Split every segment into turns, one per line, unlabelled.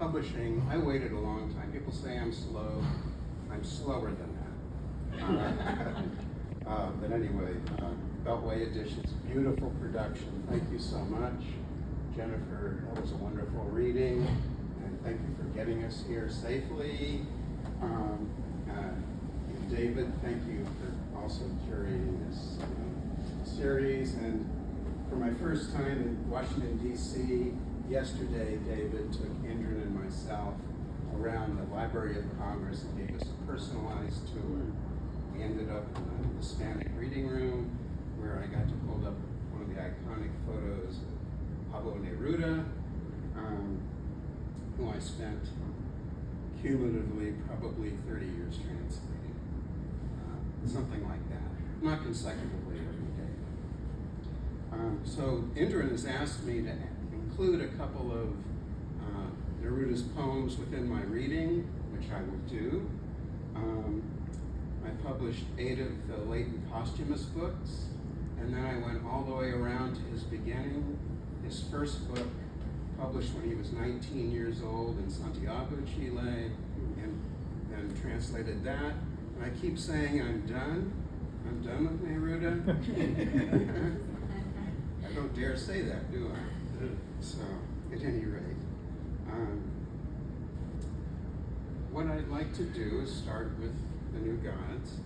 publishing, I waited a long time. People say I'm slow. I'm slower than that. But anyway, Beltway Editions, beautiful production. Thank you so much. Jennifer, that was a wonderful reading. And thank you for getting us here safely. David, thank you for also curating this series. And for my first time in Washington, D.C., yesterday, David took Indran and myself around the Library of Congress and gave us a personalized tour. We ended up in the Hispanic reading room where I got to hold up one of the iconic photos of Pablo Neruda, who I spent cumulatively probably 30 years translating. Something like that, not consecutively every day. So Indran has asked me to include a couple of Neruda's poems within my reading, which I will do. I published 8 of the late and posthumous books, and then I went all the way around to his beginning. His first book, published when he was 19 years old in Santiago, Chile, and then translated that. I keep saying I'm done with Neruda. I don't dare say that, do I? So, at any rate, what I'd like to do is start with the New Gods.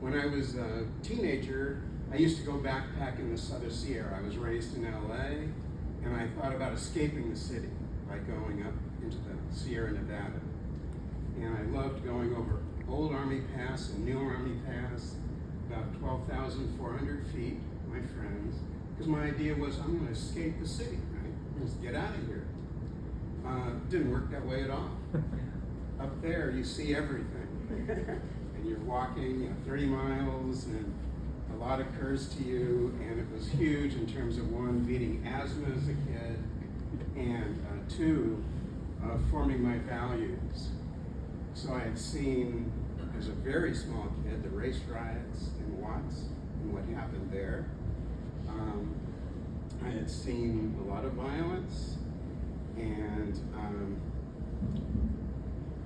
When I was a teenager, I used to go backpack in the Southern Sierra. I was raised in LA, and I thought about escaping the city by going up into the Sierra Nevada. And I loved going over Old Army Pass and New Army Pass, about 12,400 feet, my friends, because my idea was I'm going to escape the city, right? Just get out of here. Didn't work that way at all. Up there, you see everything. And you're walking 30 miles, and a lot occurs to you, and it was huge in terms of, 1, beating asthma as a kid, and 2, forming my values. So I had seen, as a very small kid, the race riots in Watts and what happened there. I had seen a lot of violence, and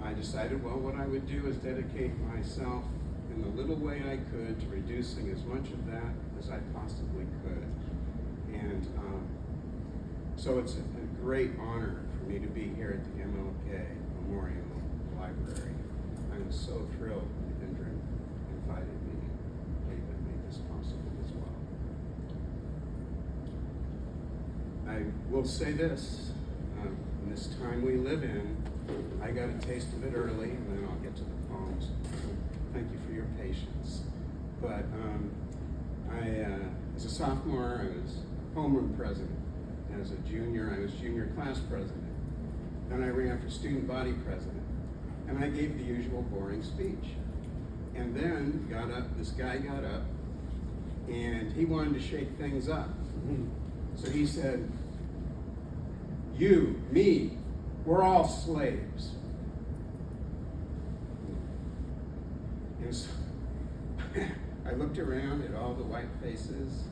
I decided, well, what I would do is dedicate myself in the little way I could to reducing as much of that as I possibly could. And so it's a great honor for me to be here at the M.L.K. Memorial Library. I'm so thrilled that Indran invited me. David made this possible as well. I will say this, in this time we live in, I got a taste of it early, and then I'll get to the poems. So thank you for your patience. But as a sophomore, I was homeroom president. As a junior, I was junior class president. Then I ran for student body president. And I gave the usual boring speech. And then this guy got up, and he wanted to shake things up. So he said, you, me, we're all slaves. And so I looked around at all the white faces.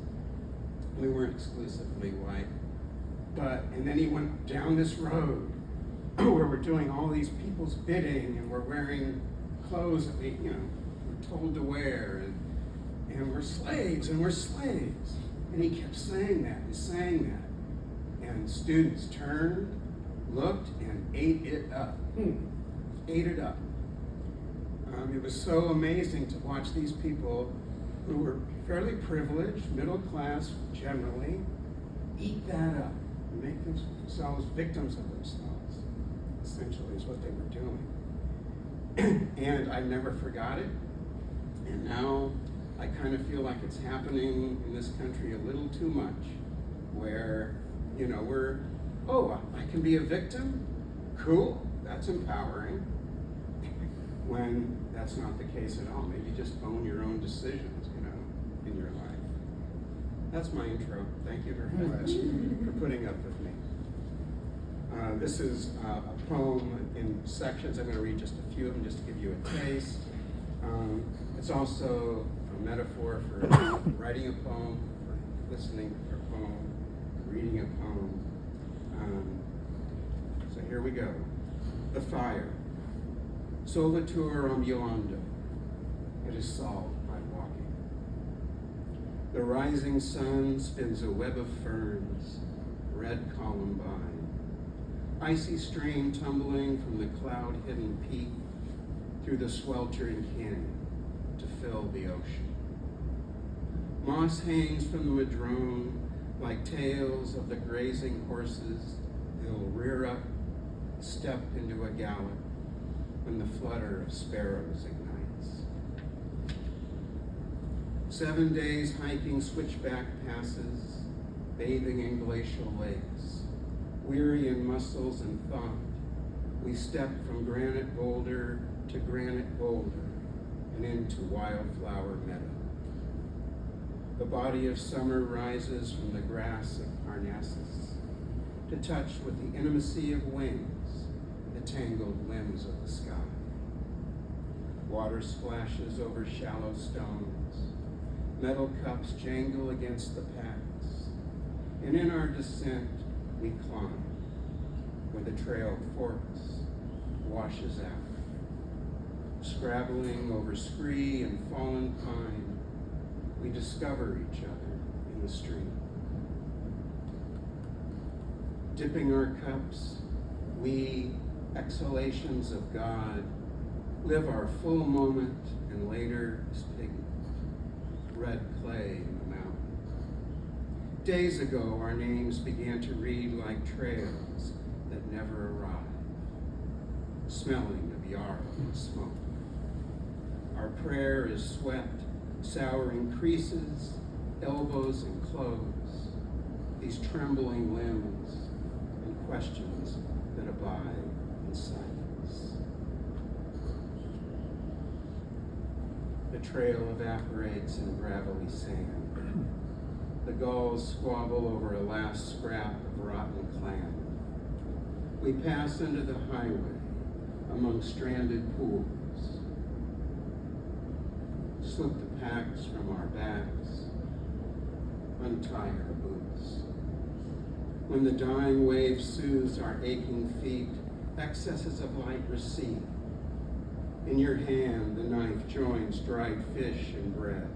We weren't exclusively white. And then he went down this road where we're doing all these people's bidding, and we're wearing clothes that we're told to wear, and we're slaves, and we're slaves. And he kept saying that and saying that. And students turned, looked, and ate it up. Ate it up. It was so amazing to watch these people who were fairly privileged, middle class generally, eat that up and make themselves victims of themselves. Essentially is what they were doing. And I never forgot it. And now I kind of feel like it's happening in this country a little too much, where, I can be a victim? Cool, that's empowering. When that's not the case at all. Maybe just own your own decisions, in your life. That's my intro. Thank you very much for putting up with me. This is a poem in sections. I'm going to read just a few of them just to give you a taste. It's also a metaphor for writing a poem, for listening to a poem, reading a poem. Here we go. The fire. Solvitur ambulando. It is solved by walking. The rising sun spins a web of ferns, red columbine. Icy stream tumbling from the cloud-hidden peak through the sweltering canyon to fill the ocean. Moss hangs from the madrone like tails of the grazing horses. They'll rear up, step into a gallop when the flutter of sparrows ignites. 7 days hiking switchback passes, bathing in glacial lakes. Weary in muscles and thought, we step from granite boulder to granite boulder and into wildflower meadow. The body of summer rises from the grass of Parnassus to touch with the intimacy of wings the tangled limbs of the sky. Water splashes over shallow stones. Metal cups jangle against the paths. And in our descent, we climb where the trail forks, washes out. Scrabbling over scree and fallen pine, we discover each other in the stream. Dipping our cups, we, exhalations of God, live our full moment and later is pigment, red clay in the mountains. Days ago, our names began to read like trails that never arrive, smelling of yarrow and smoke. Our prayer is sweat, souring creases, elbows and clothes, these trembling limbs and questions that abide in silence. The trail evaporates in gravelly sand. The gulls squabble over a last scrap of rotten clam. We pass into the highway among stranded pools. Slip the packs from our backs, untie our boots. When the dying wave soothes our aching feet, excesses of light recede. In your hand, the knife joins dried fish and bread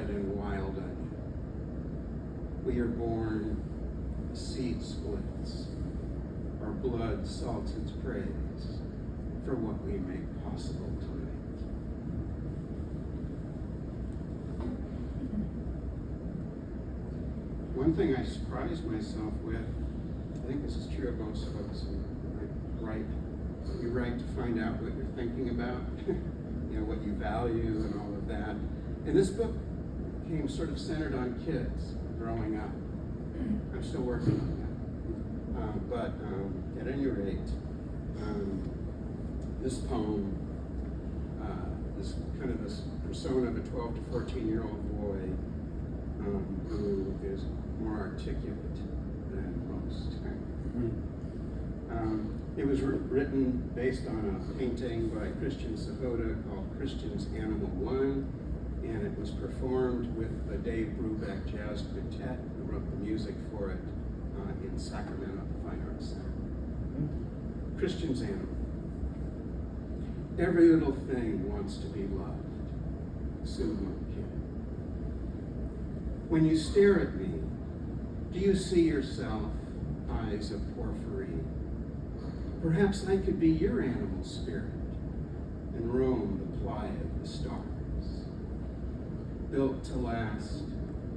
and wild onion. We are born, the seed splits. Our blood salts its praise for what we make possible tonight. One thing I surprised myself with, I think this is true of most of us, you write to find out what you're thinking about, what you value and all of that. And this book came sort of centered on kids growing up. I'm still working on that. But at any rate, this poem, this persona of a 12 to 14-year-old boy who is more articulate than most. It was written based on a painting by Christian Sahota called Christian's Animal One, and it was performed with the Dave Brubeck Jazz Quintet, who wrote the music for it in Sacramento at the Fine Arts Center. Christian's Animal. Every little thing wants to be loved. M.L.K. When you stare at me, do you see yourself, eyes of porphyry? Perhaps I could be your animal spirit and roam the playa of the stars. Built to last,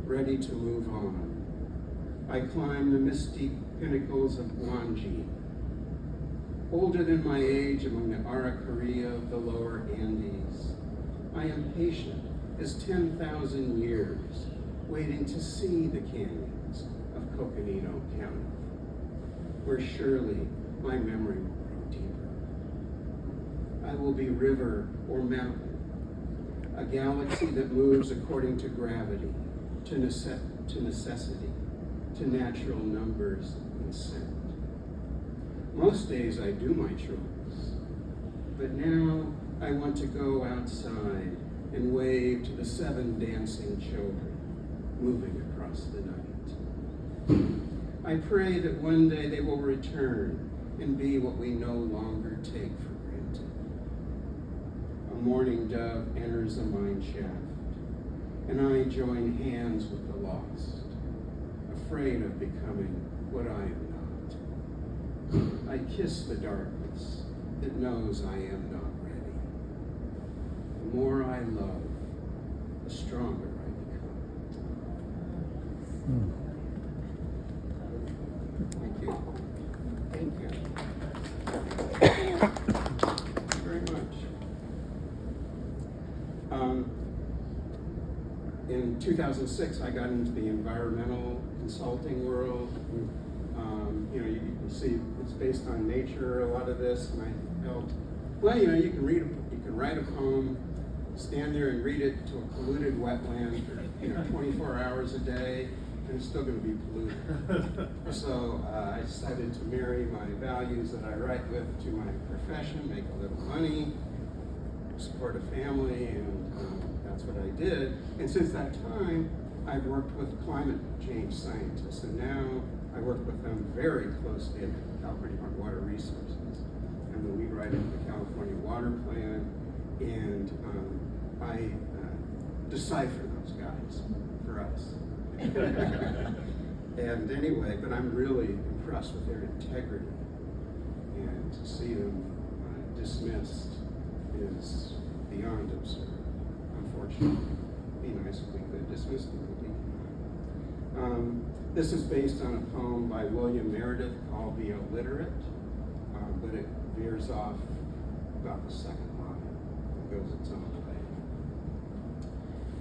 ready to move on, I climb the misty pinnacles of Guanji. Older than my age among the Araucaria of the lower Andes, I am patient as 10,000 years, waiting to see the canyons of Coconino County, where surely my memory will grow deeper. I will be river or mountain, a galaxy that moves according to gravity, to necessity, to natural numbers and scent. Most days I do my chores, but now I want to go outside and wave to the 7 dancing children moving across the night. I pray that one day they will return and be what we no longer take for granted. A mourning dove enters a mine shaft, and I join hands with the lost, afraid of becoming what I am not. I kiss the darkness that knows I am not ready. The more I love, the stronger I become. Thank you. Thank you. Thank you very much. In 2006, I got into the environmental consulting world. You can see it's based on nature, a lot of this, and I felt, well, you can write a poem, stand there and read it to a polluted wetland for 24 hours a day, and it's still going to be polluted. So I decided to marry my values that I write with to my profession, make a little money, support a family, and that's what I did. And since that time, I've worked with climate change scientists, and now I work with them very closely at the California Department of Water Resources. I'm the lead writer of the California Water Plan, and I decipher those guys for us. And anyway, but I'm really impressed with their integrity, and to see them dismissed is beyond absurd. Unfortunately, it'd be nice if we could dismiss them, but we cannot. This is based on a poem by William Meredith called The Illiterate, but it veers off about the second line. It goes its own way.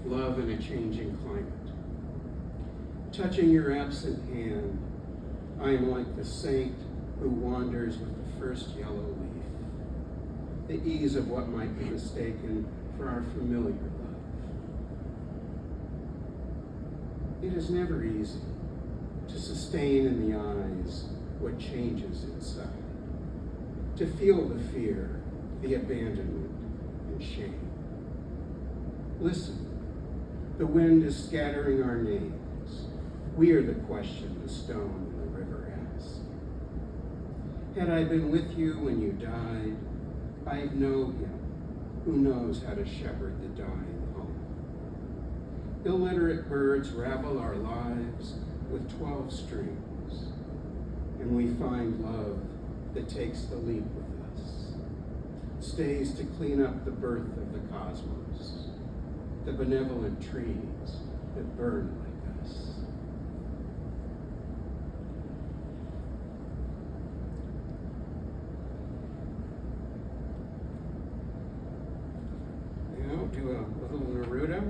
Love in a changing climate. Touching your absent hand, I am like the saint who wanders with the first yellow leaf, the ease of what might be mistaken for our familiar love. It is never easy to sustain in the eyes what changes inside, to feel the fear, the abandonment, and shame. Listen, the wind is scattering our names. We are the question the stone in the river asks. Had I been with you when you died, I'd know him who knows how to shepherd the dying home. Illiterate birds rabble our lives with 12 strings, and we find love that takes the leap with us, stays to clean up the birth of the cosmos, the benevolent trees that burn like us. Do a little Neruda.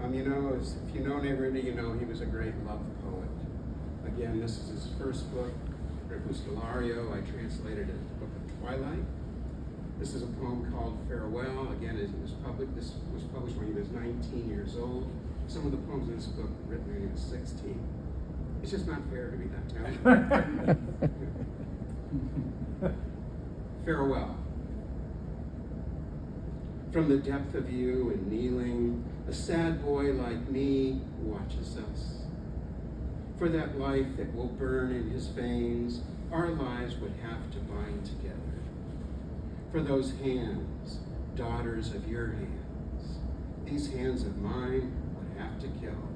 If you know Neruda, you know he was a great love poet. Again, this is his first book, Crepusculario. I translated it, the book of Twilight. This is a poem called Farewell. Again, this was published when he was 19 years old. Some of the poems in this book were written when he was 16. It's just not fair to be that talented. Farewell. From the depth of you and kneeling, a sad boy like me watches us. For that life that will burn in his veins, our lives would have to bind together. For those hands, daughters of your hands, these hands of mine would have to kill.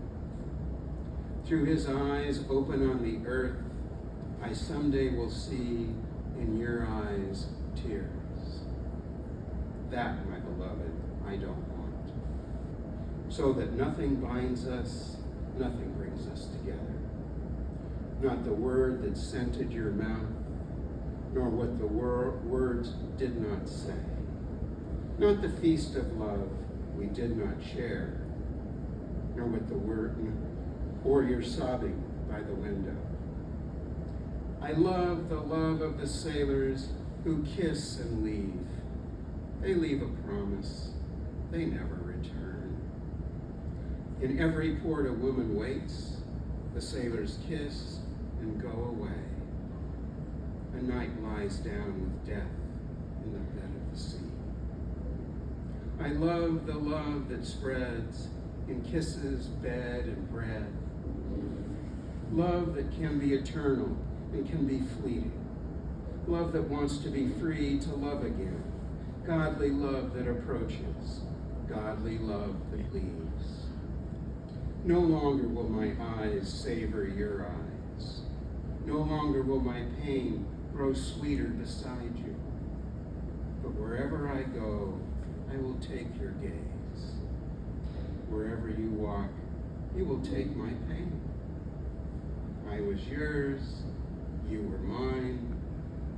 Through his eyes open on the earth, I someday will see in your eyes tears. That, my beloved, I don't want. So that nothing binds us, nothing brings us together. Not the word that scented your mouth, nor what the words did not say. Not the feast of love we did not share, nor what the word, or your sobbing by the window. I love the love of the sailors who kiss and leave. They leave a promise, they never return. In every port a woman waits, the sailors kiss and go away. A night lies down with death in the bed of the sea. I love the love that spreads in kisses, bed, and bread. Love that can be eternal and can be fleeting. love that wants to be free to love again, godly love that approaches, godly love that leaves. No longer will my eyes savor your eyes. No longer will my pain grow sweeter beside you. But wherever I go, I will take your gaze. Wherever you walk, you will take my pain. I was yours, you were mine.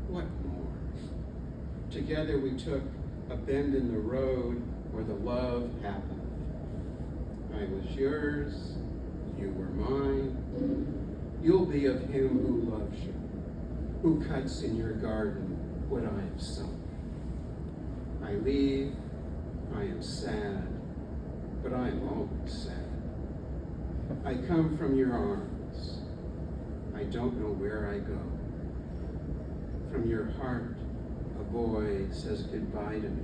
What more? Together we took a bend in the road where the love happened. I was yours, you were mine. You'll be of him who loves you, who cuts in your garden what I have sown. I leave, I am sad, but I am always sad. I come from your arms. I don't know where I go. From your heart, a boy says goodbye to me,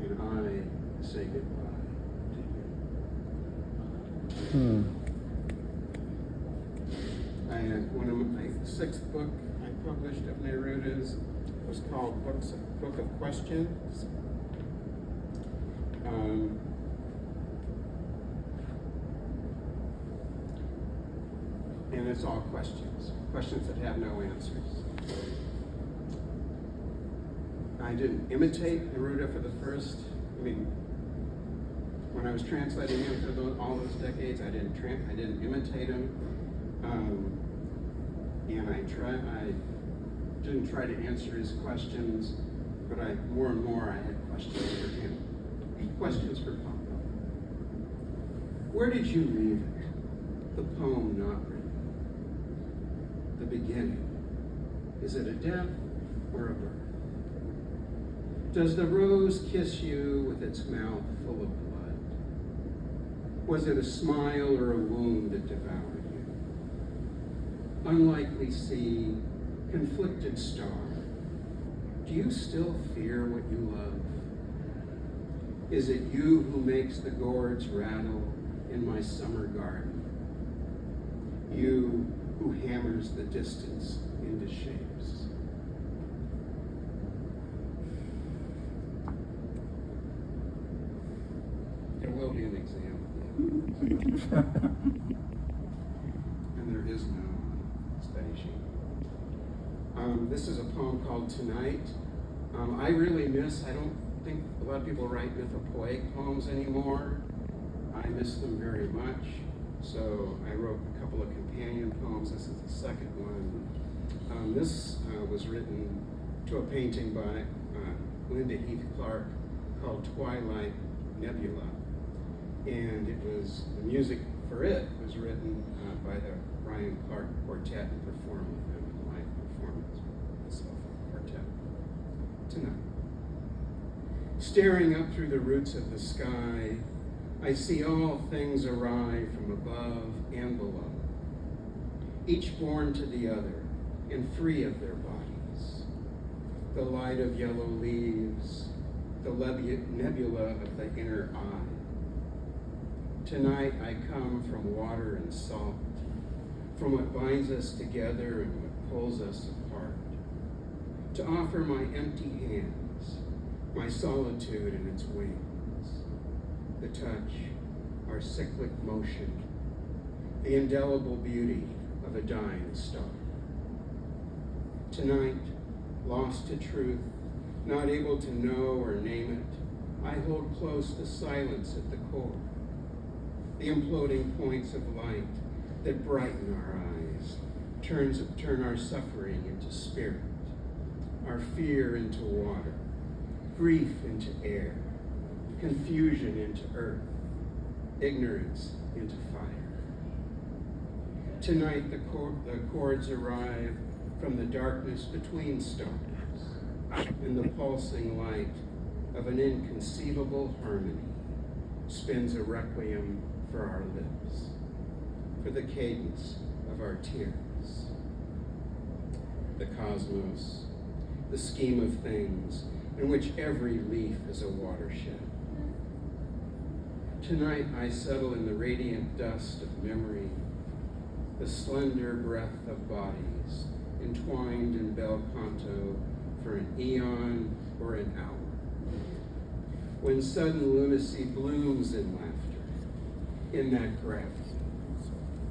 and I say goodbye to you. One of my sixth book I published of Neruda's was called Book of Questions. And it's all questions that have no answers. I didn't imitate Neruda for the first, when I was translating him for all those decades, I didn't imitate him. And I didn't try to answer his questions, but more and more I had questions for him. Questions for Papa. Where did you leave it? The poem not written. The beginning. Is it a death or a birth? Does the rose kiss you with its mouth full of blood? Was it a smile or a wound that devoured you? Unlikely sea, conflicted star, do you still fear what you love? Is it you who makes the gourds rattle in my summer garden? You who hammers the distance into shapes? There will be an exam. And there is no study sheet. This is a poem called Tonight. I don't think a lot of people write mythopoeic poems anymore. I miss them very much. So I wrote a couple of companion poems. This is the second one. This was written to a painting by Linda Heath Clark called Twilight Nebula. And the music for it was written by the Ryan Clark Quartet and performed with them in live performance with the Soulful Quartet. Tonight. Staring up through the roots of the sky, I see all things arrive from above and below, each born to the other and free of their bodies. The light of yellow leaves, the nebula of the inner eye. Tonight I come from water and salt, from what binds us together and what pulls us apart, to offer my empty hands, my solitude and its wings, the touch, our cyclic motion, the indelible beauty of a dying star. Tonight, lost to truth, not able to know or name it, I hold close the silence at the core, the imploding points of light that brighten our eyes, turn our suffering into spirit, our fear into water, grief into air, confusion into earth, ignorance into fire. Tonight the chords arrive from the darkness between stars and the pulsing light of an inconceivable harmony spins a requiem for our lips, for the cadence of our tears. The cosmos, the scheme of things in which every leaf is a watershed. Tonight I settle in the radiant dust of memory, the slender breath of bodies entwined in bel canto for an eon or an hour. When sudden lunacy blooms in laughter, in that gravity,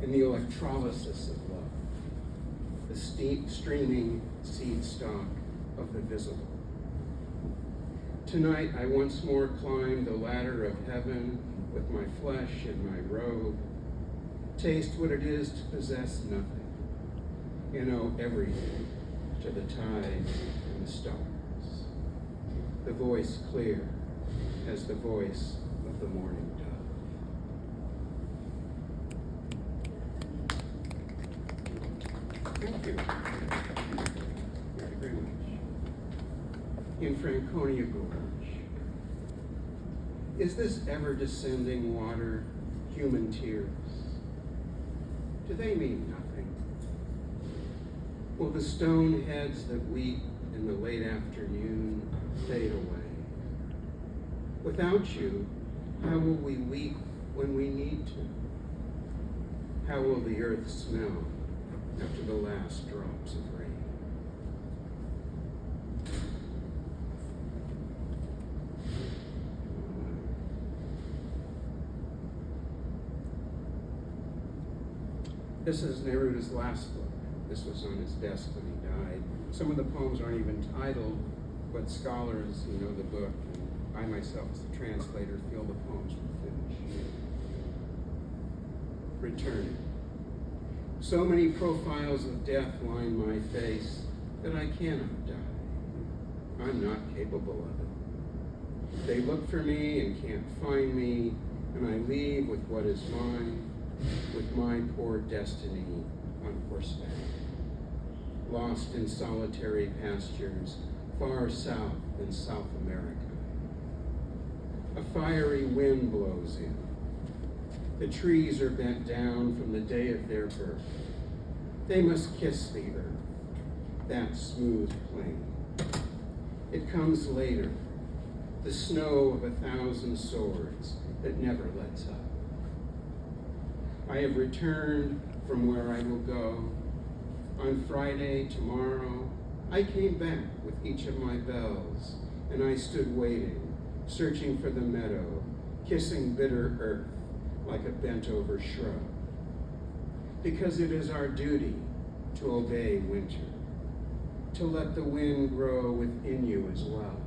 in the electrolysis of love, the streaming seed stalk of the visible. Tonight I once more climb the ladder of heaven with my flesh in my robe, taste what it is to possess nothing, and owe everything to the tides and the stars. The voice clear as the voice of the morning dove. Thank you. Thank you very much. In Franconia Gorge, is this ever-descending water human tears? Do they mean nothing? Will the stone heads that weep in the late afternoon fade away? Without you, how will we weep when we need to? How will the earth smell after the last drops of rain? This is Neruda's last book. This was on his desk when he died. Some of the poems aren't even titled, but scholars who know the book, and I myself as the translator, feel the poems were finished. Returning. So many profiles of death line my face that I cannot die. I'm not capable of it. They look for me and can't find me, and I leave with what is mine, with my poor destiny on horseback, lost in solitary pastures far south in South America. A fiery wind blows in. The trees are bent down from the day of their birth. They must kiss the earth, that smooth plain. It comes later, the snow of 1,000 swords that never lets up. I have returned from where I will go. On Friday, tomorrow, I came back with each of my bells, and I stood waiting, searching for the meadow, kissing bitter earth like a bent-over shrub. Because it is our duty to obey winter, to let the wind grow within you as well,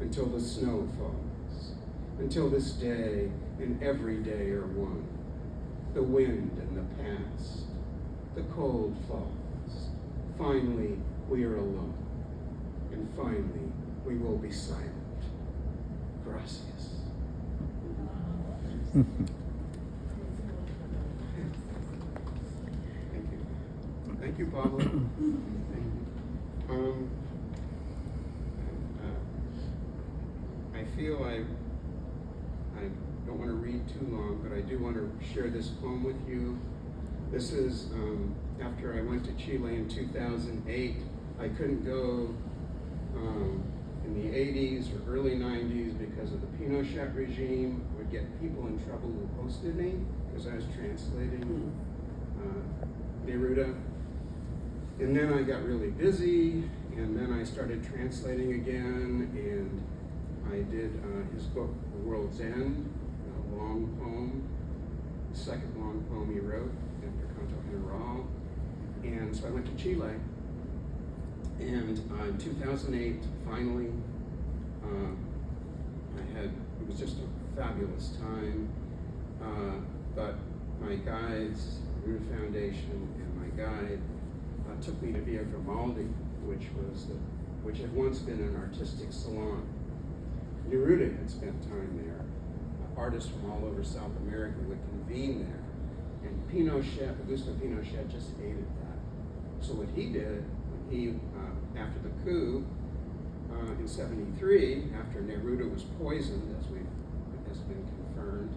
until the snow falls, until this day and every day are one. The wind and the past, the cold falls. Finally, we are alone, and finally, we will be silent. Gracias. Thank you. Thank you, Pablo. Thank you. I feel I don't want to read too long, but I do want to share this poem with you. This is after I went to Chile in 2008. I couldn't go in the 80s or early 90s because of the Pinochet regime. I would get people in trouble who hosted me because I was translating Neruda. And then I got really busy, and then I started translating again, and I did his book, The World's End, a long poem, the second long poem he wrote after Canto General. And so I went to Chile, and in 2008, finally, it was just a fabulous time, but my guides, the Neruda Foundation, and my guide took me to Via Grimaldi, which had once been an artistic salon. Neruda had spent time there. Artists from all over South America would convene there. And Pinochet, Augusto Pinochet, just hated that. So what he did, when he, after the coup in 73, after Neruda was poisoned, as has been confirmed,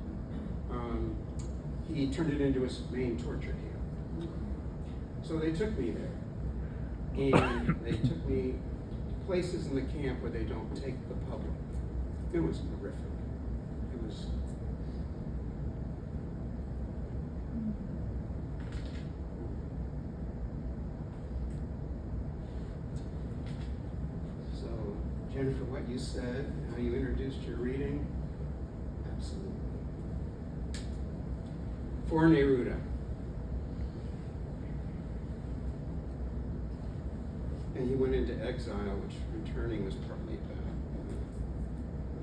he turned it into his main torture camp. So they took me there. And they took me to places in the camp where they don't take the public. It was horrific. It was. Jennifer, what you said, how you introduced your reading, absolutely. For Neruda. And he went into exile, which returning was partly about,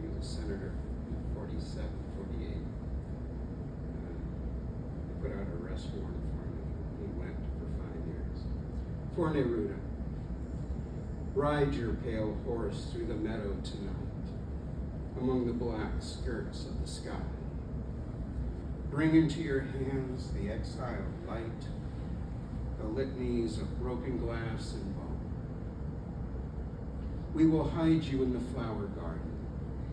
he was a senator in 47, 48. They put out an arrest warrant for him. He went for 5 years. For Neruda. Ride your pale horse through the meadow tonight, among the black skirts of the sky. Bring into your hands the exiled light, the litanies of broken glass and bone. We will hide you in the flower garden,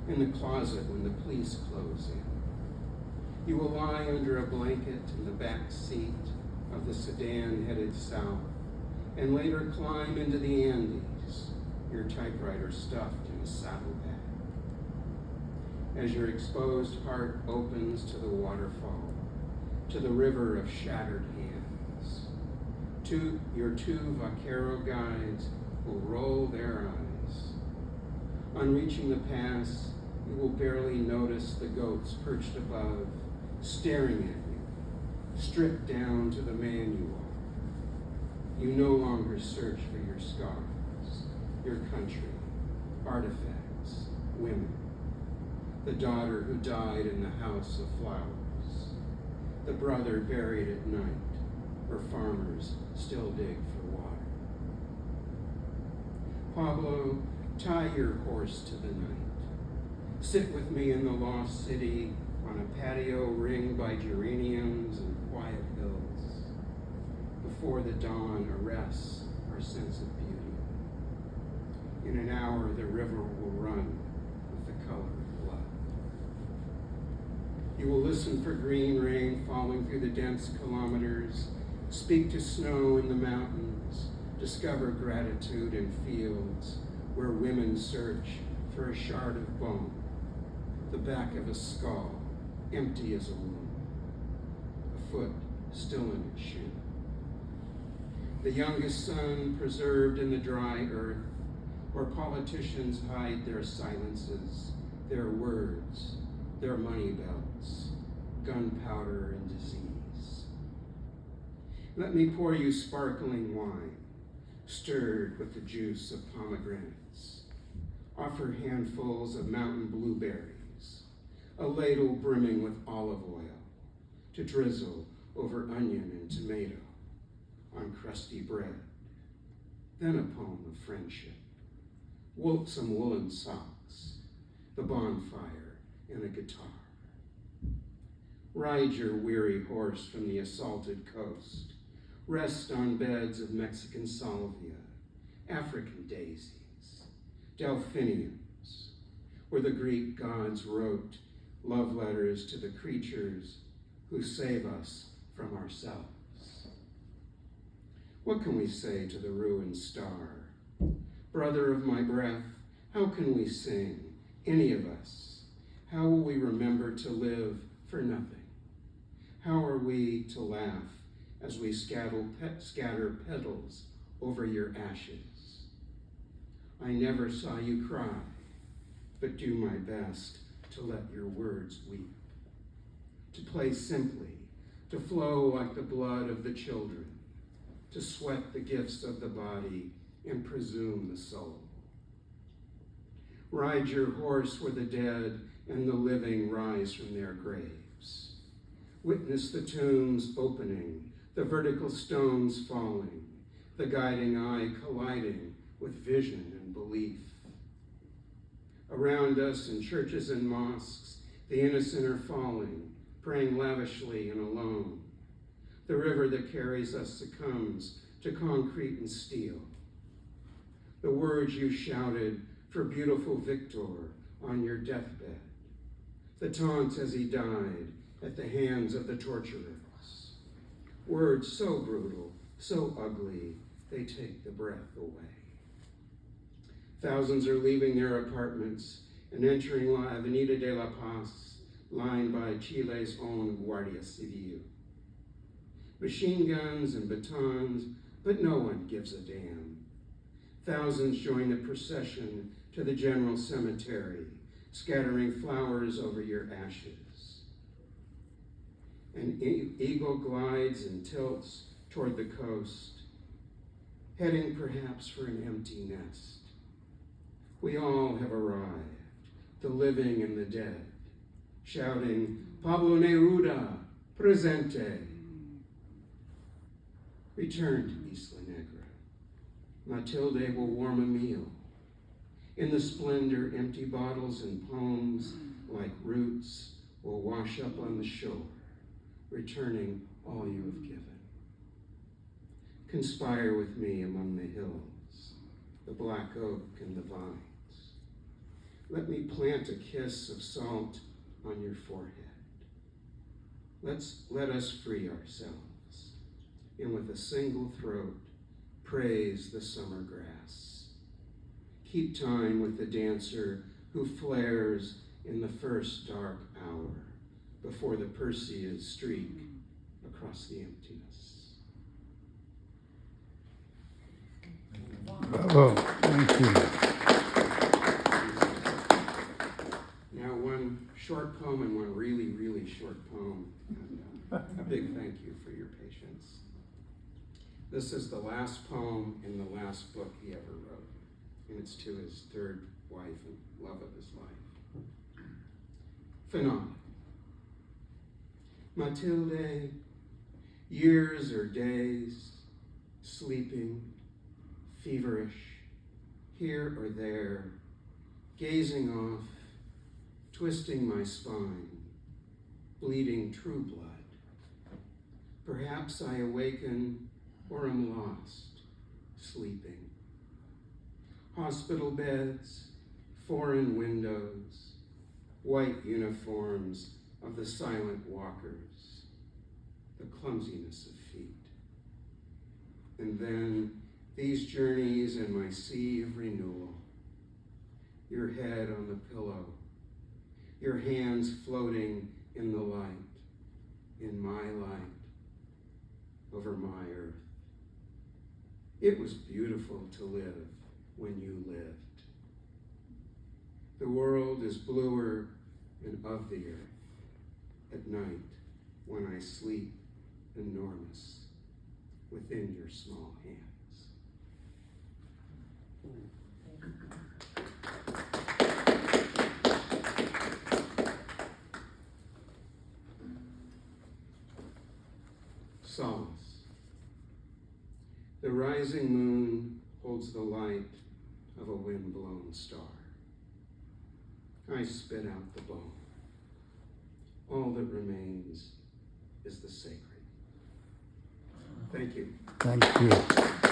in the closet when the police close in. You will lie under a blanket in the back seat of the sedan headed south, and later climb into the Andes, your typewriter stuffed in a saddlebag. As your exposed heart opens to the waterfall, to the river of shattered hands, your two vaquero guides will roll their eyes. On reaching the pass, you will barely notice the goats perched above, staring at you, stripped down to the man you are. You no longer search for your scars, your country, artifacts, women. The daughter who died in the house of flowers, the brother buried at night where farmers still dig for water. Pablo, tie your horse to the night. Sit with me in the lost city on a patio ringed by geraniums and quiet hills, before the dawn arrests our sense of beauty. In an hour, the river will run with the color of blood. You will listen for green rain falling through the dense kilometers, speak to snow in the mountains, discover gratitude in fields where women search for a shard of bone, the back of a skull, empty as a wound, a foot still in its shoe. The youngest son preserved in the dry earth, where politicians hide their silences, their words, their money belts, gunpowder and disease. Let me pour you sparkling wine, stirred with the juice of pomegranates. Offer handfuls of mountain blueberries, a ladle brimming with olive oil to drizzle over onion and tomato on crusty bread. Then a poem of friendship, some woolen socks, the bonfire, and a guitar. Ride your weary horse from the assaulted coast. Rest on beds of Mexican salvia, African daisies, delphiniums, where the Greek gods wrote love letters to the creatures who save us from ourselves. What can we say to the ruined star? Brother of my breath, how can we sing, any of us? How will we remember to live for nothing? How are we to laugh as we scatter petals over your ashes? I never saw you cry, but do my best to let your words weep. To play simply, to flow like the blood of the children, to sweat the gifts of the body and presume the soul. Ride your horse where the dead and the living rise from their graves. Witness the tombs opening, the vertical stones falling, the guiding eye colliding with vision and belief. Around us in churches and mosques, the innocent are falling, praying lavishly and alone. The river that carries us succumbs to concrete and steel. The words you shouted for beautiful Victor on your deathbed. The taunts as he died at the hands of the torturers. Words so brutal, so ugly, they take the breath away. Thousands are leaving their apartments and entering La Avenida de la Paz, lined by Chile's own Guardia Civil. Machine guns and batons, but no one gives a damn. Thousands join the procession to the general cemetery, scattering flowers over your ashes. An eagle glides and tilts toward the coast, heading perhaps for an empty nest. We all have arrived, the living and the dead, shouting, Pablo Neruda, presente. Return to Isla Negra. Matilde will warm a meal. In the splendor, empty bottles and poems like roots will wash up on the shore, returning all you have given. Conspire with me among the hills, the black oak and the vines. Let me plant a kiss of salt on your forehead. Let us free ourselves, and with a single throat, praise the summer grass. Keep time with the dancer who flares in the first dark hour before the Perseids streak across the emptiness.
Bravo, thank you.
Now one short poem and one really, really short poem. And a big thank you for your patience. This is the last poem in the last book he ever wrote, and it's to his third wife and love of his life. Finale. Matilde, years or days, sleeping, feverish, here or there, gazing off, twisting my spine, bleeding true blood. Perhaps I awaken or am lost, sleeping. Hospital beds, foreign windows, white uniforms of the silent walkers, the clumsiness of feet. And then these journeys in my sea of renewal, your head on the pillow, your hands floating in the light, in my light, over my earth. It was beautiful to live when you lived. The world is bluer and of the earth at night when I sleep enormous within your small hands. Solace. The rising moon holds the light of a wind-blown star. I spit out the bone. All that remains is the sacred. Thank you.
Thank you.